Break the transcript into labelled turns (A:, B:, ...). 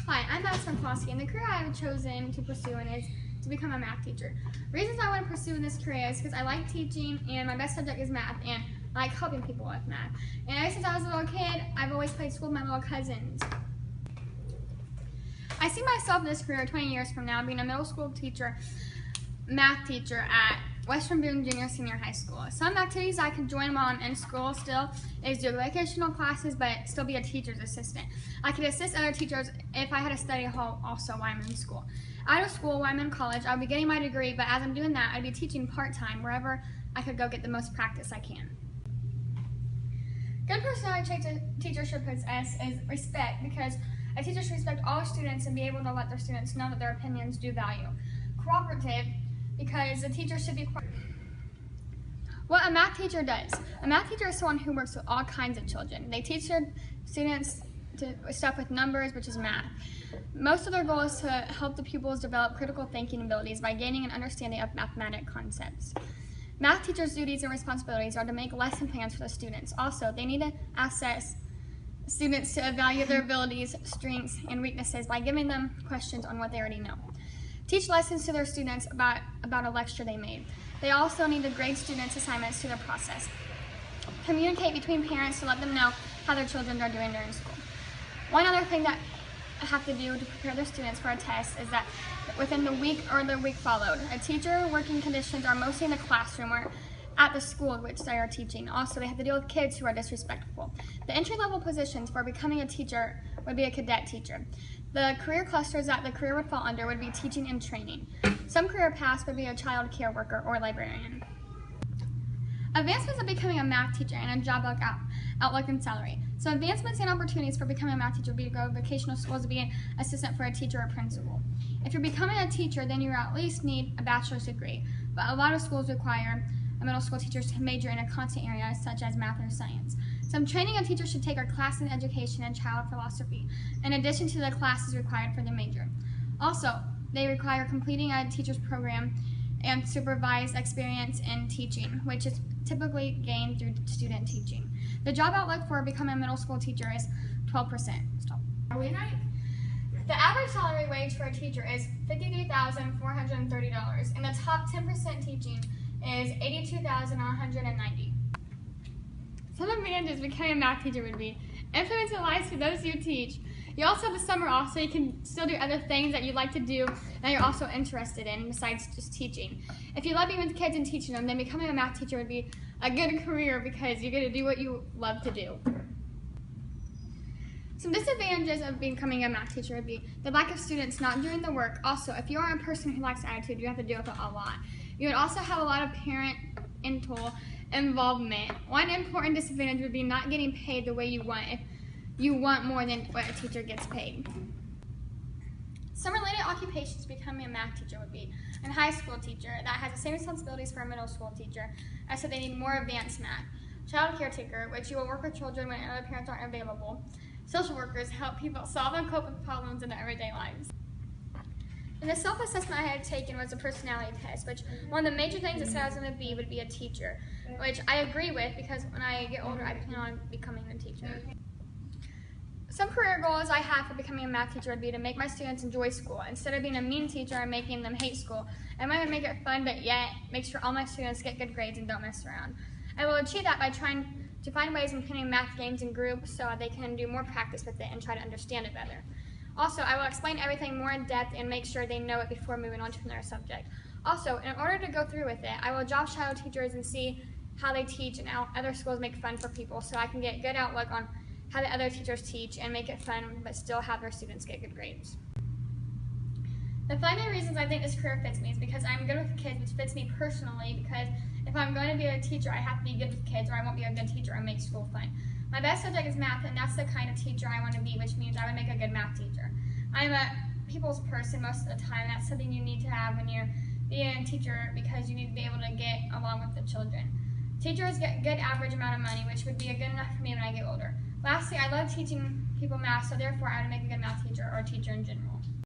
A: Hi, I'm Madison McCloskey, and the career I have chosen to pursue is to become a math teacher. Reasons I want to pursue this career is because I like teaching, and my best subject is math, and I like helping people with math. And ever since I was a little kid, I've always played school with my little cousins. I see myself in this career 20 years from now being a middle school teacher, math teacher at Western Boone Junior Senior High School. Some activities I could join while I'm in school still is do vocational classes, but still be a teacher's assistant. I could assist other teachers if I had a study hall also while I'm in school. Out of school, while I'm in college, I'll be getting my degree, but as I'm doing that, I'd be teaching part-time wherever I could go get the most practice I can. Good personality trait a teacher should possess is respect, because a teacher should respect all students and be able to let their students know that their opinions do value. Cooperative, because a teacher should be what a math teacher does. A math teacher is someone who works with all kinds of children. They teach their students stuff with numbers, which is math. Most of their goal is to help the pupils develop critical thinking abilities by gaining an understanding of mathematic concepts. Math teachers' duties and responsibilities are to make lesson plans for the students. Also, they need to assess students to evaluate their abilities, strengths, and weaknesses by giving them questions on what they already know. Teach lessons to their students about a lecture they made. They also need to grade students' assignments to their process. Communicate between parents to let them know how their children are doing during school. One other thing that I have to do to prepare their students for a test is that within the week or the week followed, a teacher working conditions are mostly in the classroom or at the school in which they are teaching. Also, they have to deal with kids who are disrespectful. The entry-level positions for becoming a teacher would be a cadet teacher. The career clusters that the career would fall under would be teaching and training. Some career paths would be a child care worker or librarian. Advancements of becoming a math teacher and a job outlook and salary. So advancements and opportunities for becoming a math teacher would be to go to vocational schools to be an assistant for a teacher or principal. If you're becoming a teacher, then you at least need a bachelor's degree, but a lot of schools require middle school teachers to major in a content area such as math or science. Some training a teacher should take are class in education and child philosophy, in addition to the classes required for the major. Also, they require completing a teacher's program and supervised experience in teaching, which is typically gained through student teaching. The job outlook for becoming a middle school teacher is 12%. Stop. Are we right? The average salary wage for a teacher is $53,430, and the top 10% teaching is $82,190. Some advantages becoming a math teacher would be influence in lives for those you teach. You also have the summer off, so you can still do other things that you like to do that you're also interested in besides just teaching. If you love being with kids and teaching them, then becoming a math teacher would be a good career because you're going to do what you love to do. Some disadvantages of becoming a math teacher would be the lack of students not doing the work. Also, if you are a person who lacks attitude, you have to deal with it a lot. You would also have a lot of parental involvement. One important disadvantage would be not getting paid the way you want if you want more than what a teacher gets paid. Some related occupations to becoming a math teacher would be a high school teacher that has the same responsibilities for a middle school teacher, except they need more advanced math. Child caretaker, which you will work with children when other parents aren't available. Social workers help people solve and cope with problems in their everyday lives. And the self-assessment I had taken was a personality test, which one of the major things it said I was going to be would be a teacher, which I agree with because when I get older, I plan on becoming a teacher. Some career goals I have for becoming a math teacher would be to make my students enjoy school. Instead of being a mean teacher and making them hate school, I might make it fun, but yet make sure all my students get good grades and don't mess around. I will achieve that by trying to find ways of playing math games in groups so they can do more practice with it and try to understand it better. Also, I will explain everything more in depth and make sure they know it before moving on to another subject. Also, in order to go through with it, I will job shadow teachers and see how they teach and how other schools make fun for people so I can get a good outlook on how the other teachers teach and make it fun but still have their students get good grades. The 5 main reasons I think this career fits me is because I'm good with kids, which fits me personally because if I'm going to be a teacher, I have to be good with kids or I won't be a good teacher and make school fun. My best subject is math, and that's the kind of teacher I want to be, which means I would make a good math teacher. I'm a people's person most of the time. That's something you need to have when you're being a teacher because you need to be able to get along with the children. Teachers get a good average amount of money, which would be good enough for me when I get older. Lastly, I love teaching people math, so therefore I would make a good math teacher or a teacher in general.